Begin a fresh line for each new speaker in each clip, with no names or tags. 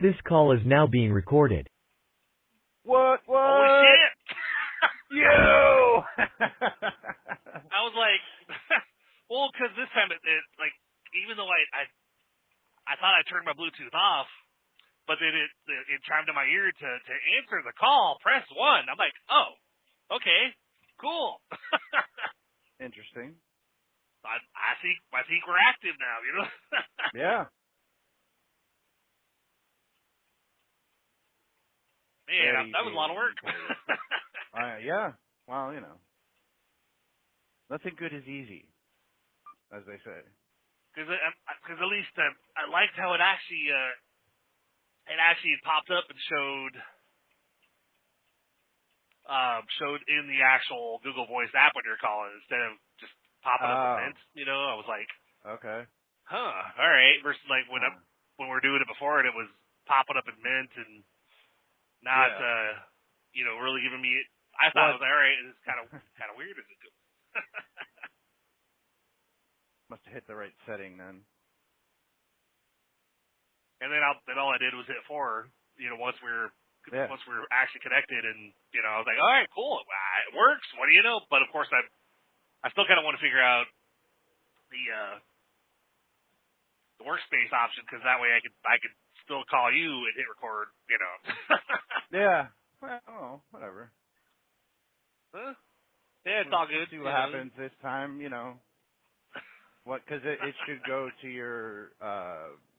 This call is now being recorded.
What?
Holy shit!
You!
I was like, well, because this time it like, even though I thought I turned my Bluetooth off, but then it chimed in my ear to answer the call. Press 1. I'm like, oh, okay, cool.
Interesting.
I think we're active now, you know.
Yeah.
Man, that was a lot of work.
Yeah. Well, you know, nothing good is easy, as they say.
Because at least I liked how it actually popped up and showed in the actual Google Voice app when you're calling instead of just popping up in Mint. You know, I was like,
okay,
huh, all right. Versus like when we're doing it before and it was popping up in Mint and not really giving me. I thought it was all right. It's kind of weird as it goes.
Must have hit the right setting then.
And then all I did was hit 4. You know, once we were actually connected, and you know, I was like, all right, cool, it works. What do you know? But of course, I still kind of want to figure out the workspace option, because that way I could still call you and hit record. You know.
Yeah. Well, whatever.
Huh? Yeah, it's all good.
See what happens this time. You know. What? Because it should go to your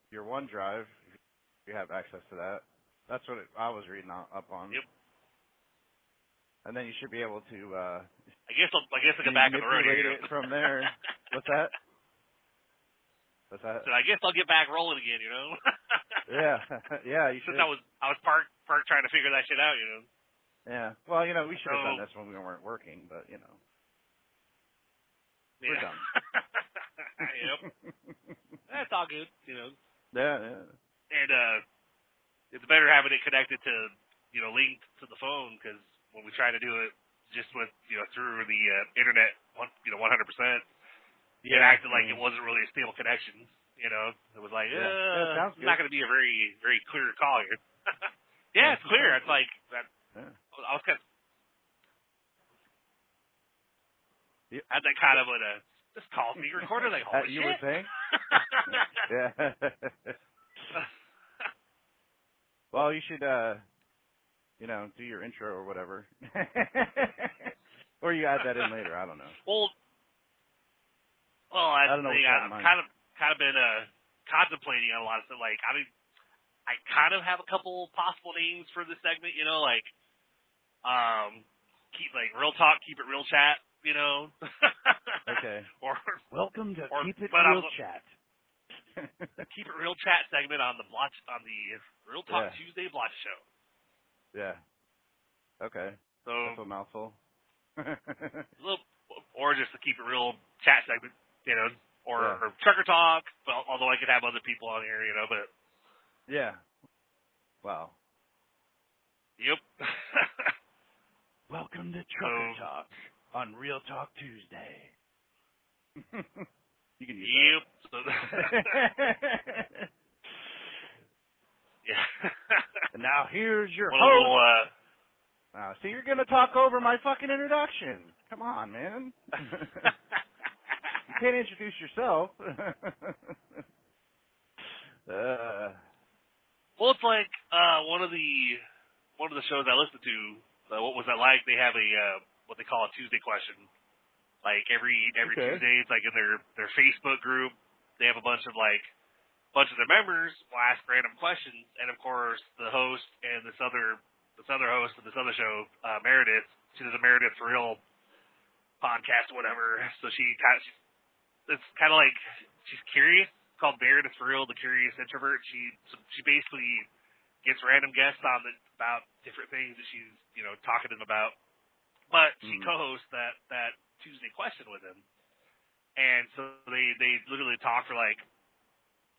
OneDrive if you have access to that. That's what I was reading up on.
Yep.
And then you should be able to.
I guess I get back on the road here.
It from there. What's that? What's that?
So I guess I'll get back rolling again. You know.
Yeah. You should.
Since I was parked trying to figure that shit out. You know.
Yeah. Well, you know, we should have done this when we weren't working, but you know.
Yeah.
We're done.
Yep. That's all good, you know.
Yeah.
And it's better having it connected to, you know, linked to the phone, because when we try to do it just with, you know, through the internet, 100%, it acted like it wasn't really a stable connection. You know, it was like,
sounds
it's not going to be a very, very clear call here. Yeah, it's clear. It's like that.
Yeah.
I was kind of had that kind of this call's being recorded. Like, holy
you
shit.
were saying? Yeah. Well, you should, you know, do your intro or whatever. Or you add that in later. I don't know.
Well,
I don't know.
I've kind of been contemplating on a lot of stuff. Like, I kind of have a couple possible names for this segment. You know, like keep real talk, keep it real chat. You know.
Okay.
Or
welcome to Keep It Real Chat.
Keep It Real Chat segment on the Real Talk Tuesday Blotch Show.
Yeah. Okay.
So
that's a mouthful.
Or just the Keep It Real Chat segment, you know, or Trucker Talk. Well, although I could have other people on here, you know, but
yeah. Wow.
Yep.
Welcome to Trucker Talk on Real Talk Tuesday. You can use
that. So yeah.
And now here's your host. So you're gonna talk over my fucking introduction. Come on, man. You can't introduce yourself.
Well, it's like one of the shows I listened to. What was that like? They have a what they call a Tuesday question. Like every Tuesday, it's like in their Facebook group. They have a bunch of their members will ask random questions, and of course the host and this other host of this other show, Meredith, she does a Meredith for Real podcast or whatever. So it's kind of like she's curious. It's called Meredith for Real, the Curious Introvert. She basically gets random guests on about different things that she's, you know, talking to them about. But she co-hosts that Tuesday question with him. And so they literally talk for 30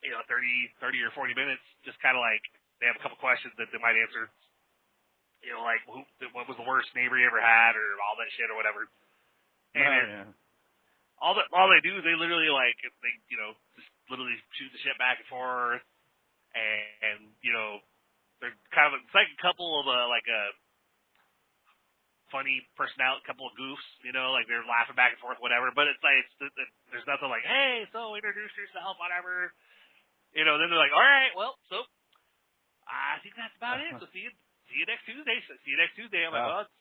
or 40 minutes, just kind of like they have a couple questions that they might answer, you know, like what was the worst neighbor you ever had, or all that shit or whatever. And all they do is they literally just literally shoot the shit back and forth, and you know, they're kind of it's like a couple of like a funny personality, couple of goofs, you know, like they're laughing back and forth, whatever. But it's like there's nothing like, hey, so introduce yourself, whatever. You know, then they're like, all right, well, so I think that's about it. So see you next Tuesday. So see you next Tuesday. I'm like, well, it's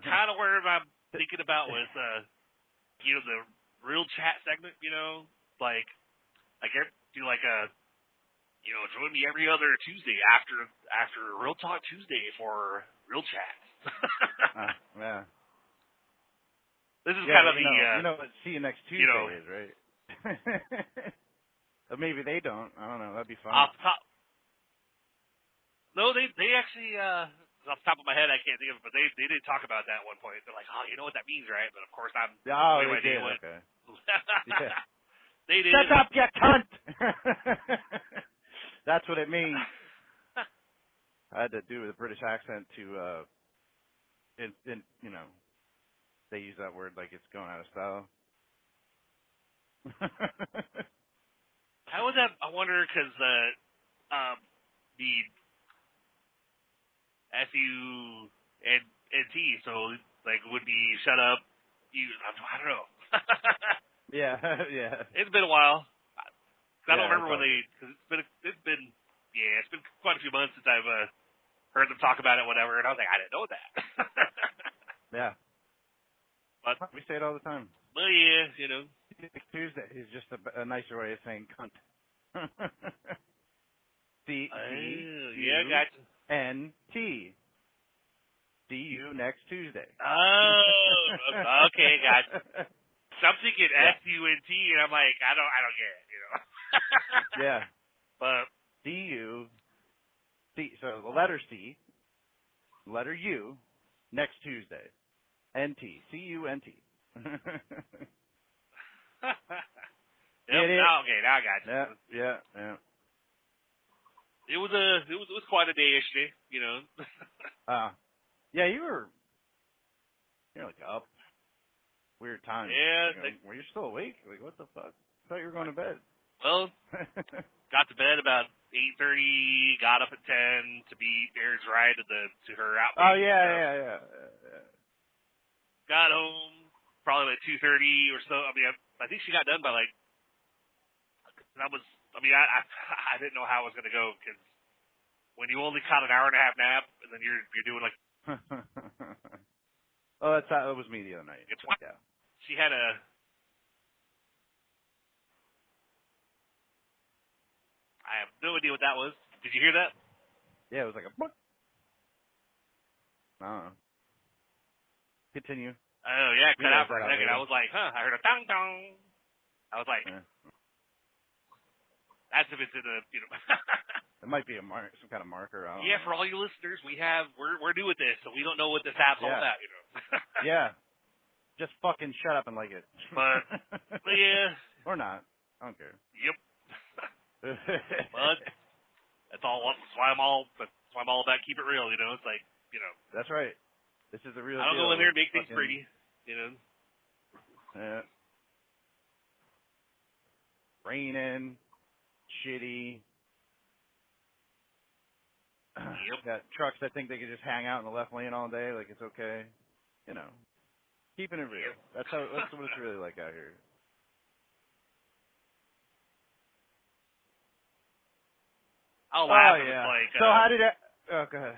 kind of where I'm thinking about was, you know, the real chat segment. You know, like do like a, you know, join me every other Tuesday after Real Talk Tuesday for real chat.
Yeah.
This is kind of the
you know what see you next Tuesday
you know,
is, right? But maybe they don't. I don't know. That'd be fun.
off the top. No, they actually off the top of my head I can't think of it, but they did talk about that at one point. They're like, oh, you know what that means, right? But of course I'm
they did. Okay. Yeah.
They did.
Shut up, you cunt! That's what it means. I had to do with a British accent to, you know, they use that word like it's going out of style.
How was that? I wonder because the SUNT, so like would be shut up. I don't know.
Yeah, yeah.
It's been a while. I don't
Yeah,
remember when because it's been quite a few months since I've heard them talk about it, whatever, and I was like, I didn't know that.
Yeah.
But
we say it all the time.
Well, yeah, you know.
Tuesday is just a nicer way of saying cunt. C-U-N-T. See you next Tuesday.
Oh, okay, gotcha. So I'm thinking SUNT, and I'm like, I don't get it, you know.
Yeah.
But
so the letter C, letter U, next Tuesday. N-T. C-U-N-T.
Okay, now I got you.
Yeah.
It was quite a day yesterday, you know.
Yeah, you're like up. Weird time.
Yeah.
Were you still awake? Like, what the fuck? I thought you were going to bed.
Well, got to bed about 8:30. Got up at 10 to be Erin's ride to her outfit.
Oh yeah.
Got home probably at 2:30 or so. I mean, I think she got done by like. I didn't know how it was going to go because when you only caught an hour and a half nap and then you're doing like.
Oh, that was me the other night. Yeah.
She had a. I have no idea what that was. Did you hear that?
Yeah, it was like a. I don't know. Continue.
Oh yeah, cut out for a second. I was like, I heard a tong tong. I was like, that's if it's in a, you know.
It might be some kind of marker. I don't know.
For all you listeners, we're new at this, so we don't know what this app's all about, you know.
Yeah. Just fucking shut up and like it.
But yeah.
Or not. I don't care.
Yep. But that's why I'm all about keep it real, you know. It's like, you know.
That's right. This is the real deal.
I don't go in there and make things pretty, you know.
Yeah. Raining, shitty.
Yep.
Got trucks that think they can just hang out in the left lane all day, like it's okay. You know, keeping it real. That's what it's really like out here.
I'll laugh.
Oh yeah.
Like,
so how did it? Oh, go ahead.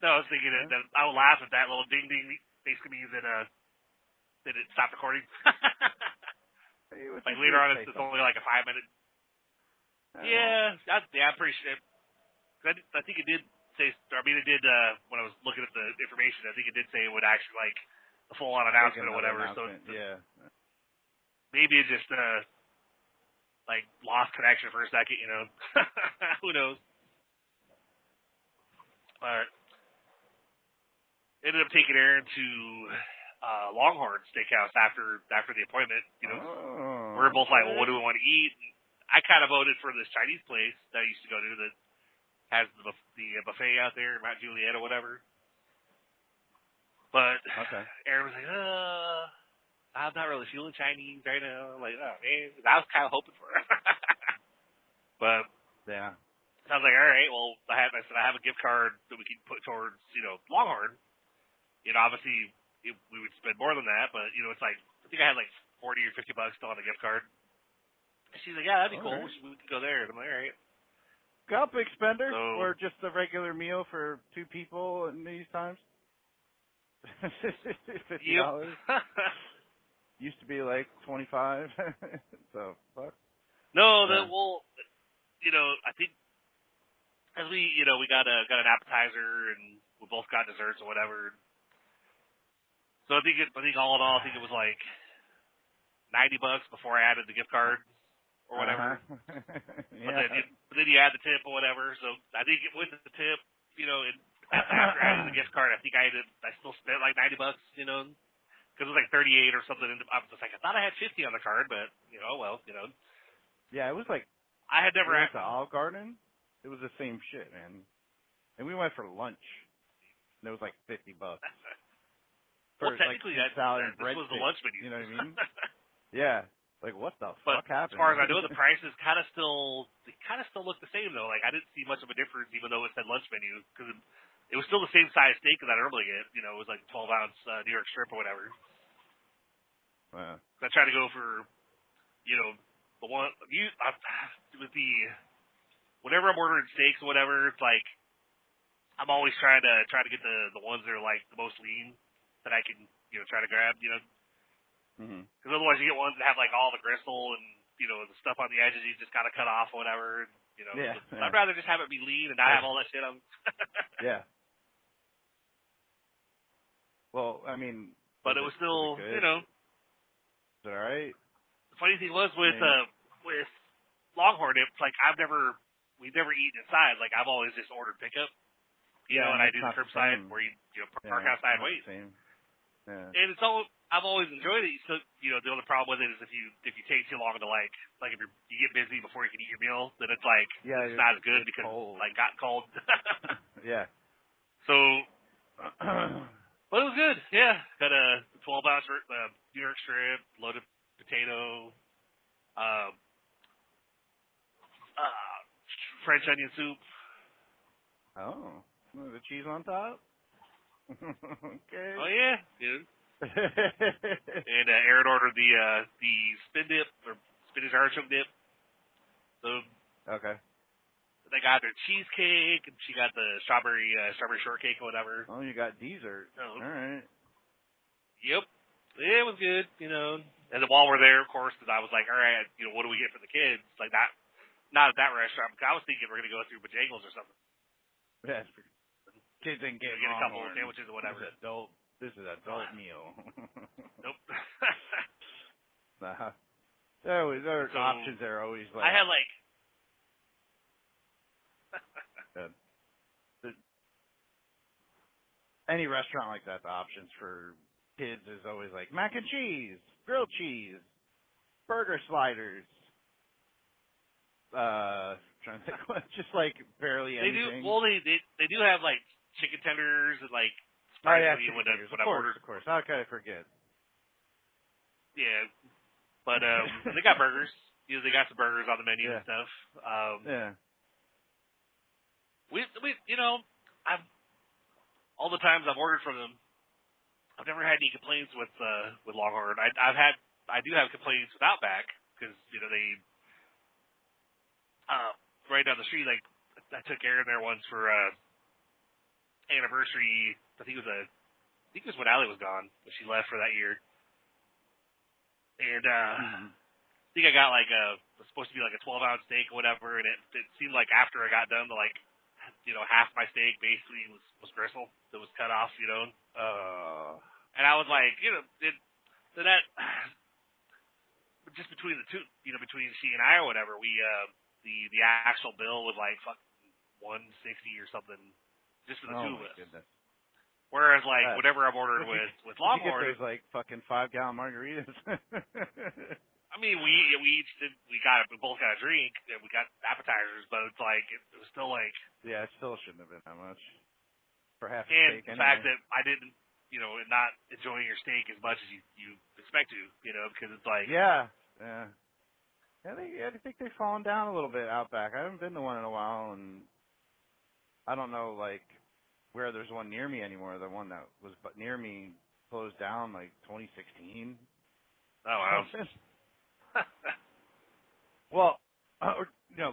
No, I was thinking that I would laugh if that little ding ding basically means that it stopped recording. Like later on, it's only like a 5-minute. Yeah, I'm pretty sure. I think it did say. I mean, it did when I was looking at the information. I think it did say it would actually like a full-on announcement or whatever. So
yeah,
maybe it just like lost connection for a second. You know, who knows? But ended up taking Erin to Longhorn Steakhouse after the appointment. You know, we were both like, well, what do we want to eat? And I kind of voted for this Chinese place that I used to go to that has the buffet out there, Mount Juliet or whatever. But Erin was like, I'm not really feeling Chinese right now. I'm like, oh man, I was kind of hoping for it.
Yeah.
So I was like, all right, well, I said I have a gift card that we can put towards, Longhorn. Obviously we would spend more than that, but it's like I think I had like $40 or $50 still on the gift card. And she's like, yeah, that'd be cool.
Right.
We can go there. And I'm like, all right.
Got big spender
So,
or just a regular meal for 2 people in these times? $50. Used to be like 25. So fuck.
No,
Yeah.
I think as we got an appetizer and we both got desserts or whatever. So I think all in all, I think it was like $90 before I added the gift card or whatever.
Yeah.
But then you add the tip or whatever. So I think with the tip, and after adding the gift card, I think I still spent like $90, because it was like 38 or something. And I was just like, I thought I had 50 on the card, but well.
Yeah, it was like
I had never
we went to Olive Garden. It was the same shit, man. And we went for lunch. And it was like $50.
Well,
For
technically,
like salad and
this was the
breadsticks,
lunch menu.
You know what I mean? Yeah. Like what the
But
fuck happened?
as far as I know, the prices kind of still look the same though. Like I didn't see much of a difference, even though it said lunch menu, because it was still the same size steak that I normally get. It was like 12-ounce New York strip or whatever.
Yeah.
I try to go for, the one with the whenever I'm ordering steaks or whatever. It's like I'm always trying to get the ones that are like the most lean that I can try to grab. Because otherwise you get ones that have like all the gristle and the stuff on the edges you just gotta cut off or whatever.
Yeah.
So I'd rather just have it be lean and not have all that shit on.
Yeah. Well, I mean,
But it was still,
Is it all right?
The funny thing was with Longhorn, it's like we've never eaten inside. Like I've always just ordered pickup. And I do the curbside where you park outside and wait.
Yeah.
And I've always enjoyed it. So the only problem with it is if you take too long to like if you get busy before you can eat your meal, then it's like it's not as good because
cold.
it's like gotten cold.
Yeah.
So, but it was good. Yeah, got a 12-ounce New York strip, loaded potato, French onion soup.
Oh, the cheese on top. Okay.
Oh yeah, dude. And Erin ordered the spin dip or spinach artichoke dip. So
Okay.
they got their cheesecake and she got the strawberry shortcake or whatever.
Oh, you got dessert.
Oh.
All right.
Yep. It was good, And then while we're there, of course, because I was like, all right, what do we get for the kids? Like not at that restaurant. Because I was thinking we're gonna go through Bojangles or something.
Yeah. Kids didn't get
a couple
Longhorn.
of sandwiches or whatever.
This is adult meal.
Nope.
Nah. Their
So,
options are always like.
I had like.
Any restaurant like that, the options for kids is always like mac and cheese, grilled cheese, burger sliders. Trying to think, just like barely
They
anything.
do. Well, they do have like chicken tenders and like.
Oh yeah,
chicken
chicken tenders.
when
Of
I
course,
ordered.
of course. How could I forget?
Yeah, but they got burgers. They got some burgers on the menu
Yeah.
and stuff.
Yeah.
We I've all the times I've ordered from them, I've never had any complaints with Longhorn. I do have complaints with Outback because they right down the street. Like I took Erin there once for anniversary. I think it was when Allie was gone when she left for that year, and I think I got like it was supposed to be like a 12-ounce steak or whatever, and it seemed like after I got done, half my steak basically was gristle that was cut off, and I was like, so that just between the two, between she and I or whatever, we the actual bill was like $160 or something just for the two of us.
Goodness.
Whereas whatever I'm ordering with Longhorn,
you get those like fucking 5-gallon margaritas.
I mean, we both got a drink and we got appetizers, but it's like it was still like
yeah, it still shouldn't have been that much for half a
and
steak.
the
anyway.
fact that I didn't not enjoying your steak as much as you expect to, because it's like
yeah. I think they've fallen down a little bit out back. I haven't been to one in a while, and I don't know like where there's one near me anymore. The one that was near me closed down like 2016.
Oh wow.
Well,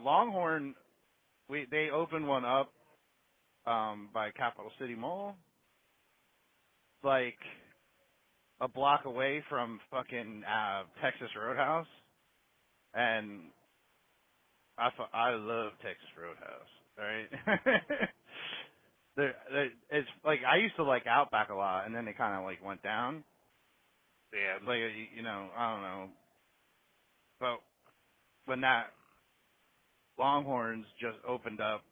Longhorn, they opened one up by Capital City Mall, like a block away from fucking Texas Roadhouse, and I love Texas Roadhouse. All right. It's like I used to like Outback a lot, and then they kind of like went down.
Yeah.
Like I don't know, but when that Longhorns just opened up,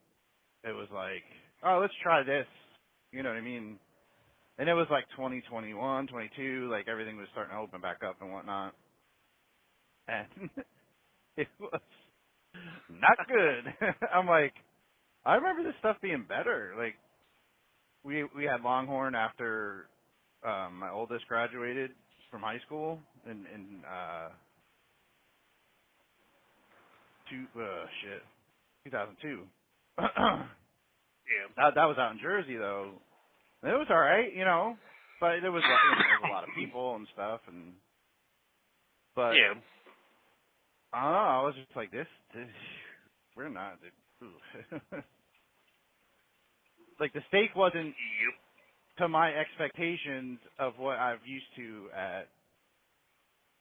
it was like, oh, let's try this. You know what I mean? And it was like 2021, 22, like everything was starting to open back up and whatnot. And it was not good. I'm like, I remember this stuff being better. Like, we had Longhorn after my oldest graduated from high school in 2002.
Yeah.
That was out in Jersey though. And it was all right, but there was a lot of people and stuff, but
Yeah.
I don't know. I was just like, this we're not. Like the steak wasn't
Yep.
to my expectations of what I've used to at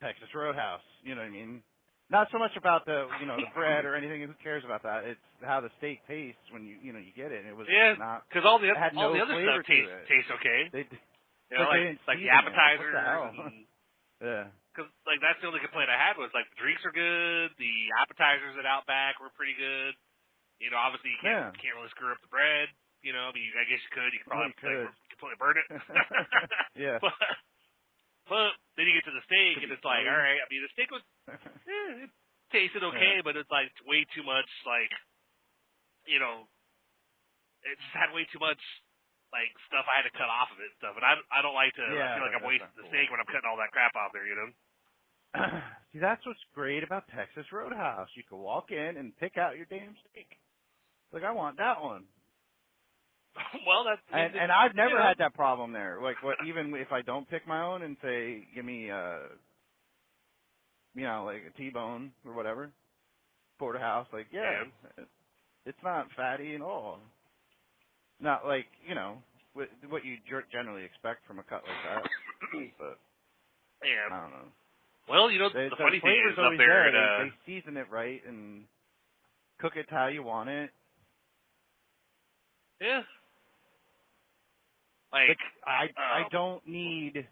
Texas Roadhouse. You know what I mean? Not so much about the the bread or anything. Who cares about that? It's how the steak tastes when you get it. And it was not
because all the
it had no
other
flavor
stuff
to it.
tastes okay.
They,
Like the
season it.
appetizers.
What the hell? Yeah.
Because like that's the only complaint I had was like the drinks are good, the appetizers at Outback were pretty good. Obviously you can't really screw up the bread. I mean, I guess you could. You could probably completely burn it.
Yeah.
But then you get to the steak, and it's like, all right. I mean, the steak was it tasted okay, but it's like way too much. Like, it just had way too much like stuff I had to cut off of it and stuff. And I don't like to. I feel like I'm wasting the steak when I'm cutting all that crap off there.
See, that's what's great about Texas Roadhouse. You can walk in and pick out your damn steak. Like, I want that one.
Well, that's
and I've never had that problem there. Like, even if I don't pick my own and say, give me like a T-bone or whatever, porterhouse, like it's not fatty at all. Not like what you generally expect from a cut like that. But I don't know.
Well, the funny thing is up there,
they season it right and cook it how you want it.
Yeah.
Like I don't need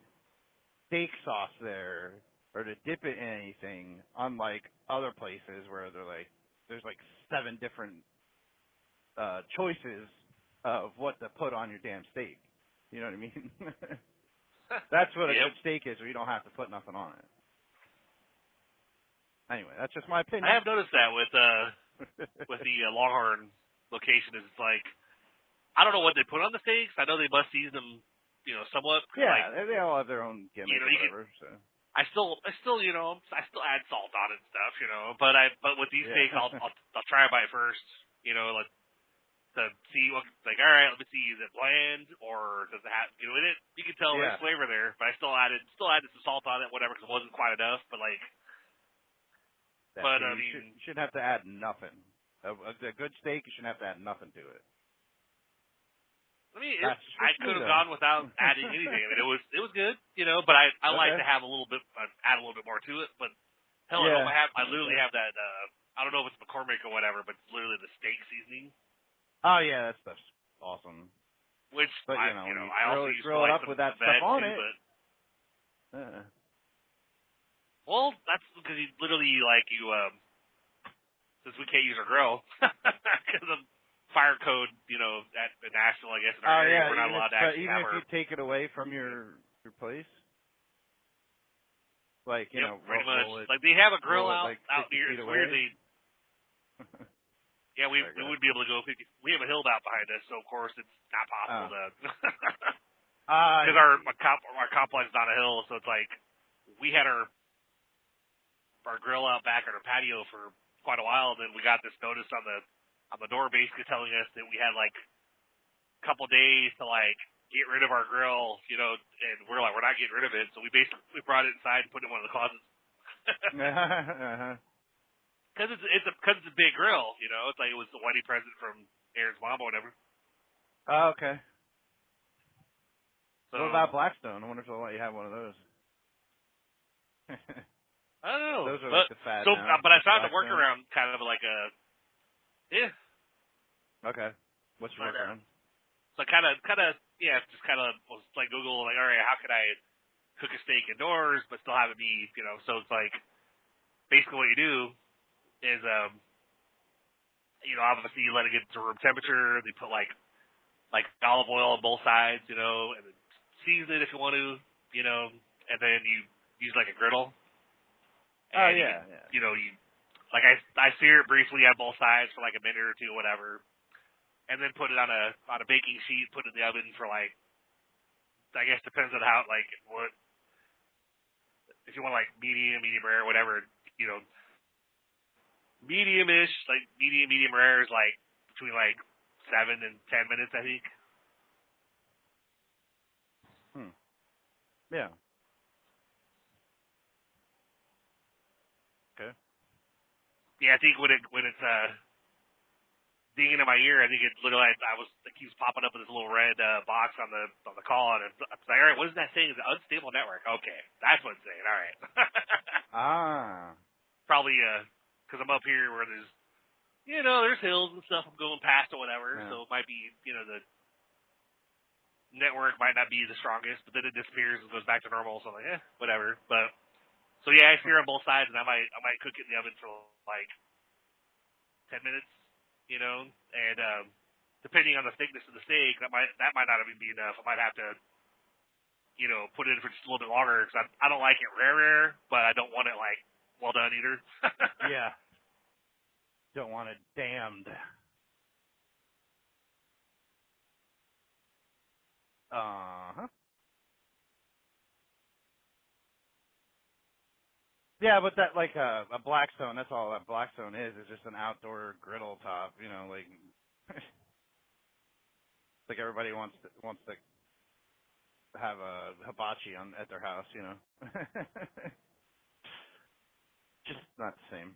steak sauce there or to dip it in anything, unlike other places where there's like 7 different choices of what to put on your damn steak. You know what I mean? That's what a good steak is, where you don't have to put nothing on it. Anyway, that's just my opinion.
I have noticed that with the Longhorn location. Is it's like, I don't know what they put on the steaks. I know they must season them, somewhat.
Yeah, they all have their own gimmick or whatever. So
I still add salt on it and stuff, But with these steaks, I'll try a bite first, like to see what, like, all right, let me see, is it bland or does it have, you can tell there's flavor there. But I still added some salt on it, whatever, because it wasn't quite enough. But like, I mean,
you shouldn't have to add nothing. A good steak, you shouldn't have to add nothing to it.
I mean, I could have gone without adding anything. I mean, it was good, But I like to have add a little bit more to it. But hell, I literally have that. I don't know if it's McCormick or whatever, but it's literally the steak seasoning.
Oh yeah, that stuff's awesome.
Which,
but
I also used to
grill it
like
up with that stuff on it.
But, well, that's because since we can't use our grill because of fire code, at the national, I guess, in our area, we're not allowed to actually
even if you take it away from your place, like
pretty much. Like they have a grill out near. It's weird. Yeah, we wouldn't be able to go 50. We have a hill out behind us, so of course it's not possible to. Because our complex is on a hill, so it's like we had our our grill out back on our patio for quite a while. And then we got this notice on the door, basically telling us that we had like a couple days to like get rid of our grill, you know. And we're like, we're not getting rid of it. So we basically brought it inside and put it in one of the closets. Because it's a big grill, you know. It's like it was the wedding present from Aaron's mom or whatever.
Oh, okay.
So,
what about Blackstone? I wonder if they'll let you have one of those.
I don't know.
Those are like the fad
so,
now.
but I found a
Blackstone.
workaround, kind of like a
Okay. What's your workaround?
So kind of just kind of was like Google, like, all right, how could I cook a steak indoors but still have it be, you know? So it's like basically what you do is, you know, obviously you let it get to room temperature. They put like olive oil on both sides, you know, and then season it if you want to, you know, and then you use like a griddle. And you know, you like I sear it briefly on both sides for like a minute or two, whatever, and then put it on a baking sheet, put it in the oven for like, I guess depends on how like what, if you want like medium rare, whatever, you know, medium-ish, like medium rare is like between like 7 and 10 minutes, I think.
Yeah. Okay.
Yeah, I think when it's dinging in my ear, I think it literally I was it keeps popping up with this little red box on the call, and it's like, all right, what is that saying? Is it unstable network? Okay, that's what it's saying. All right. Probably because I'm up here where there's, you know, there's hills and stuff I'm going past or whatever, so it might be, you know, the network might not be the strongest, but then it disappears and goes back to normal. So I'm like, whatever. But so yeah, I sear on both sides, and I might cook it in the oven for like 10 minutes, you know, and depending on the thickness of the steak, that might not even be enough. I might have to, you know, put it in for just a little bit longer because I don't like it rare, but I don't want it like well done either.
Yeah. Don't want it damned. Yeah, but that like a Blackstone, that's all that Blackstone is just an outdoor griddle top, you know, like like everybody wants to have a hibachi at their house, you know. Just not the same.